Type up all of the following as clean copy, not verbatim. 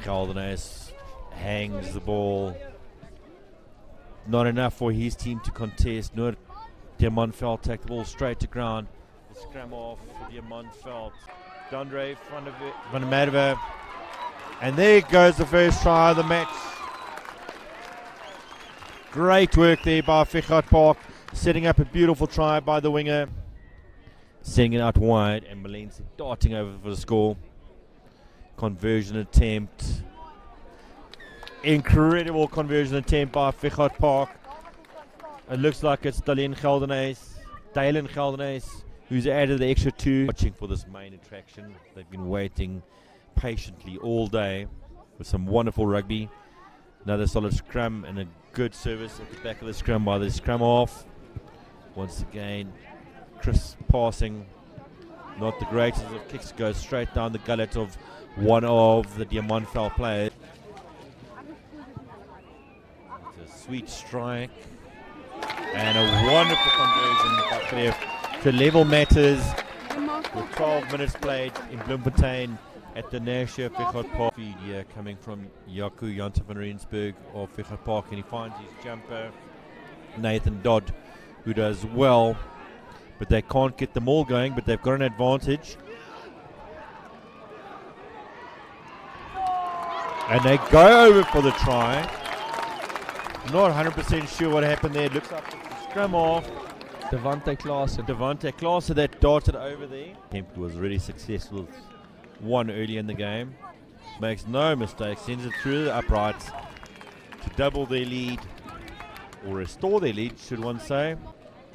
Gelderhuis hangs the ball. Not enough for his team to contest. No, Diamandveld take the ball straight to ground. The scrum off for Diamandveld. Dondre van der Merwe. And there goes the first try of the match. Great work there by Fichardpark, setting up a beautiful try by the winger. Setting it out wide, and Malense darting over for the score. Conversion attempt. Incredible conversion attempt by Fichardpark. It looks like it's Dalen Gelderhuis who's added the extra 2. Watching for this main attraction. They've been waiting patiently all day with some wonderful rugby. Another solid scrum and a good service at the back of the scrum by the scrum off. Once again, crisp passing. Not the greatest of kicks, goes straight down the gullet of one of the Diamandveld players. It's a sweet strike and a wonderful conversion to level matters with 12 minutes played in Bloemfontein at the Nashua Fichardpark. Feed here coming from Jaco Janssen van Rensburg of Fichardpark, and he finds his jumper, Nathan Dodd, who does well, but they can't get them all going, but they've got an advantage. And they go over for the try. Not 100% sure what happened there. It looks like it's a scrum off. Devante Klaassen that darted over there. Attempt was really successful. One early in the game. Makes no mistake. Sends it through the uprights to double their lead. Or restore their lead, should one say.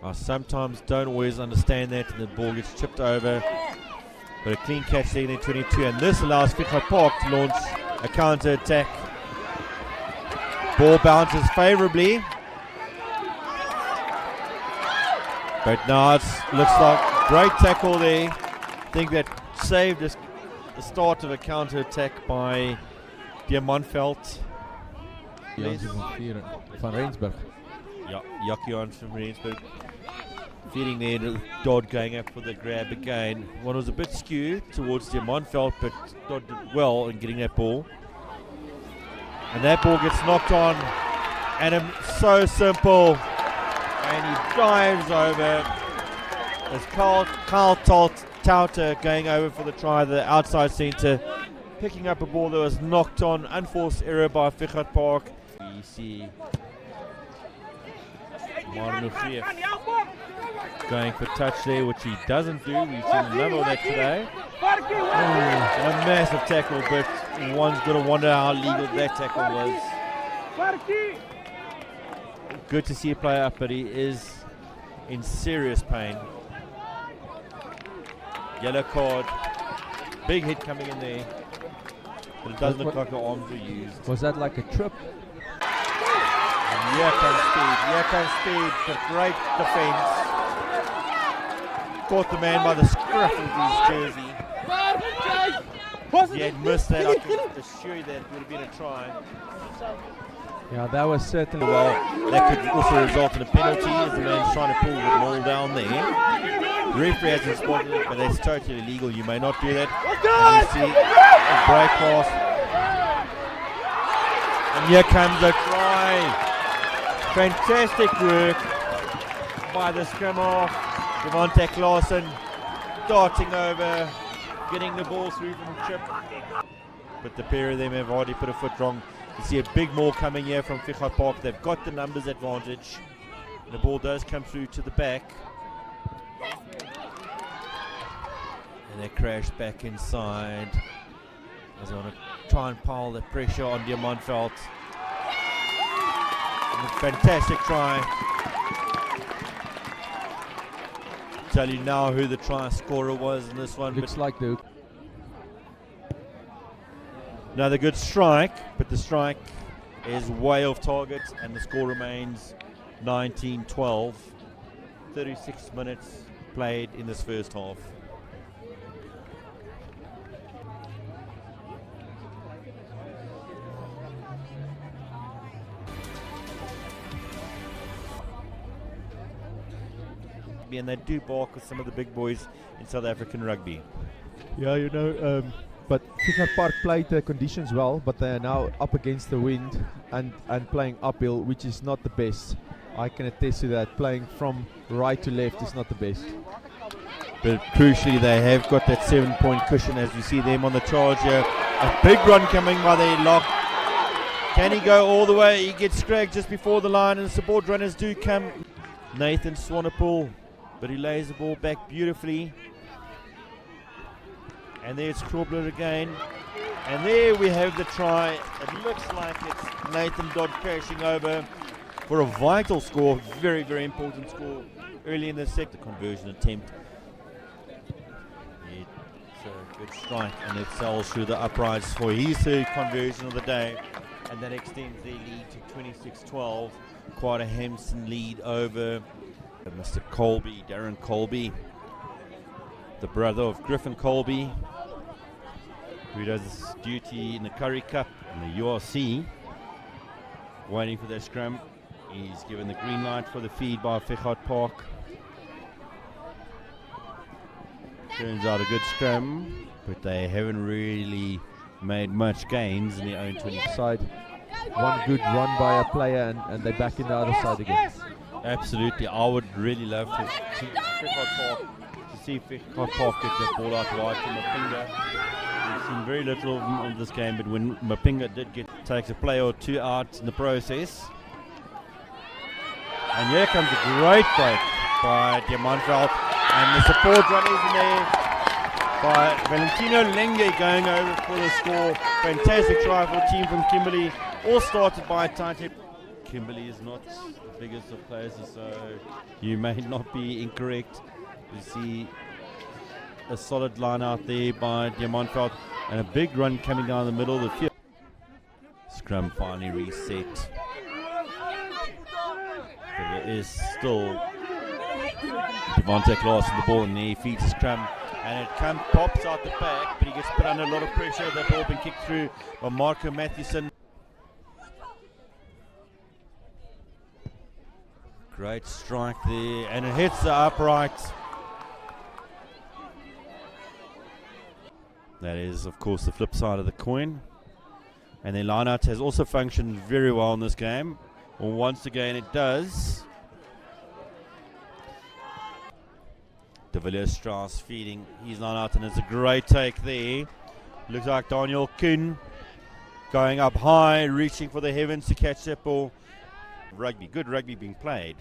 I sometimes don't always understand that, and the ball gets chipped over. But a clean catch there in 22. And this allows Fichardpark to launch a counter-attack. Ball bounces favourably. But now it looks like great tackle there. I think that saved the start of a counter-attack by Diamandveld. Van Rensburg. Yeah, Jaco from Rensburg. Feeding there to Dodd going up for the grab again. One was a bit skewed towards Diamandveld, but Dodd did well in getting that ball. And that ball gets knocked on. And it's so simple. And he dives over. There's Carl Tauter going over for the try, the outside centre, picking up a ball that was knocked on, unforced error by Fichardpark. We see Martin going for touch there, which he doesn't do. We've seen none of that today. A massive tackle, but one's going to wonder how legal that tackle was. Good to see a player up, but he is in serious pain. Yellow card. Big hit coming in there. But it doesn't look like the arms were used. Was that like a trip? And here comes Speed. But great defense. Caught the man by the scruff of his jersey. If he had missed that, I can assure you that it would have been a try. Yeah, that was certainly well. That could also result in a penalty as the man's trying to pull the ball down there. The referee hasn't spotted it, but that's totally illegal. You may not do that. And you see a break pass. And here comes the try. Fantastic work by the scrum off. Devante Klaassen darting over, getting the ball through from the chip. But the pair of them have already put a foot wrong. You see a big maul coming here from Fichardpark. They've got the numbers advantage. The ball does come through to the back. And they crash back inside as they want to try and pile the pressure on Diamandveld. Fantastic try. Tell you now who the try scorer was in this one. Looks like Duke. Another good strike, but the strike is way off target, and the score remains 19-12. 36 minutes played in this first half. And they do bark with some of the big boys in South African rugby. Yeah, you know, but Fichardpark played the conditions well, but they are now up against the wind and playing uphill, which is not the best. I can attest to that. Playing from right to left is not the best. But crucially, they have got that 7-point cushion as we see them on the charge here. A big run coming by the lock. Can he go all the way? He gets scragged just before the line, and the support runners do come. Nathan Swanepoel, but he lays the ball back beautifully. And there's Krobler again. And there we have the try. It looks like it's Nathan Dodd crashing over for a vital score. Very, very important score early in the sector. Conversion attempt. It's a good strike, and it sells through the uprights for his third conversion of the day. And that extends their lead to 26-12. Quite a Hampson lead over Mr. Colby, Darren Colby, the brother of Griffin Colby, who does duty in the Curry Cup and the URC. Waiting for that scrum. He's given the green light for the feed by Fichardpark. Turns out a good scrum, but they haven't really made much gains in their own 20 side. One good run by a player and they're back in the other side again. Absolutely. I would really love to see Fichardpark get that ball out wide from Mapinga. We've seen very little of this game, but when Mapinga takes a player or two out in the process. And here comes a great break by Diamandveld, and the support run is in there by Valentino Lenge going over for the score. Fantastic try for the team from Kimberley. All started by Tite. Kimberley is not the biggest of players, so you may not be incorrect. You see a solid line out there by Diamandveld and a big run coming down the middle of the field. Scrum finally reset. But there is still Devontae Klaas in the ball, and he feeds scrum. And it pops out the back, but he gets put under a lot of pressure. That ball been kicked through by Marco Mathewson. Great strike there, and it hits the upright. That is, of course, the flip side of the coin. And their line-out has also functioned very well in this game. Well, once again, it does. De Villiers Strauss feeding his line out, and it's a great take there. Looks like Daniel Kuhn going up high, reaching for the heavens to catch that ball. Rugby, good rugby being played.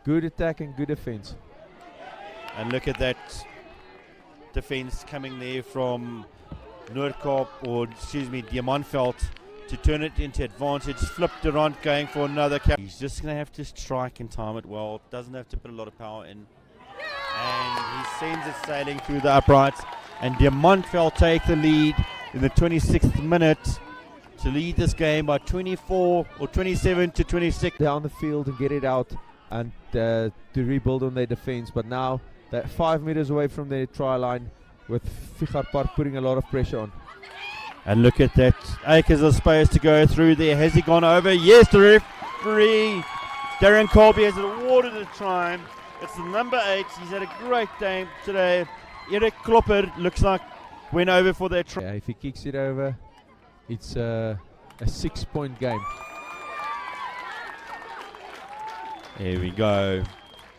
Good attack and good defense. And look at that defense coming there from Noordkaap, or excuse me, Diamandveld, to turn it into advantage. Flip Durant going for another catch. He's just going to have to strike and time it well. Doesn't have to put a lot of power in. And he sends it sailing through the uprights. And Diamandveld take the lead in the 26th minute to lead this game by 24 or 27 to 26. Down the field and get it out and to rebuild on their defense. But now they're 5 meters away from their try line, with Fichardpark putting a lot of pressure on. And look at that. Acres of space to go through there. Has he gone over? Yes, the referee, Darren Colby, has awarded a try. It's the number 8. He's had a great game today. Eric Klopper looks like went over for that try. Yeah, if he kicks it over, it's a 6-point game. There we go.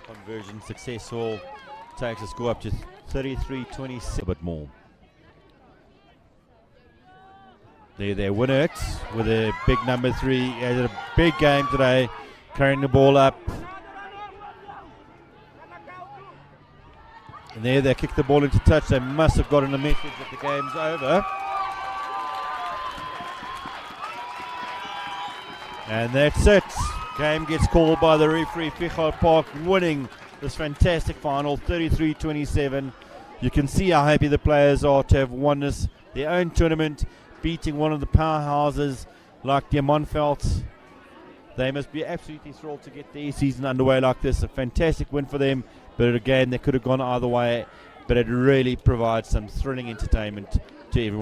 Conversion successful. Takes the score up to 33-26. A bit more. There they win it with a big number 3. He had a big game today, carrying the ball up. And there they kick the ball into touch. They must have gotten a message that the game's over. And that's it. Game gets called by the referee. Fichardpark winning this fantastic final, 33-27. You can see how happy the players are to have won this, their own tournament, beating one of the powerhouses like Diamandveld. They must be absolutely thrilled to get their season underway like this. A fantastic win for them, but again, they could have gone either way. But it really provides some thrilling entertainment to everyone.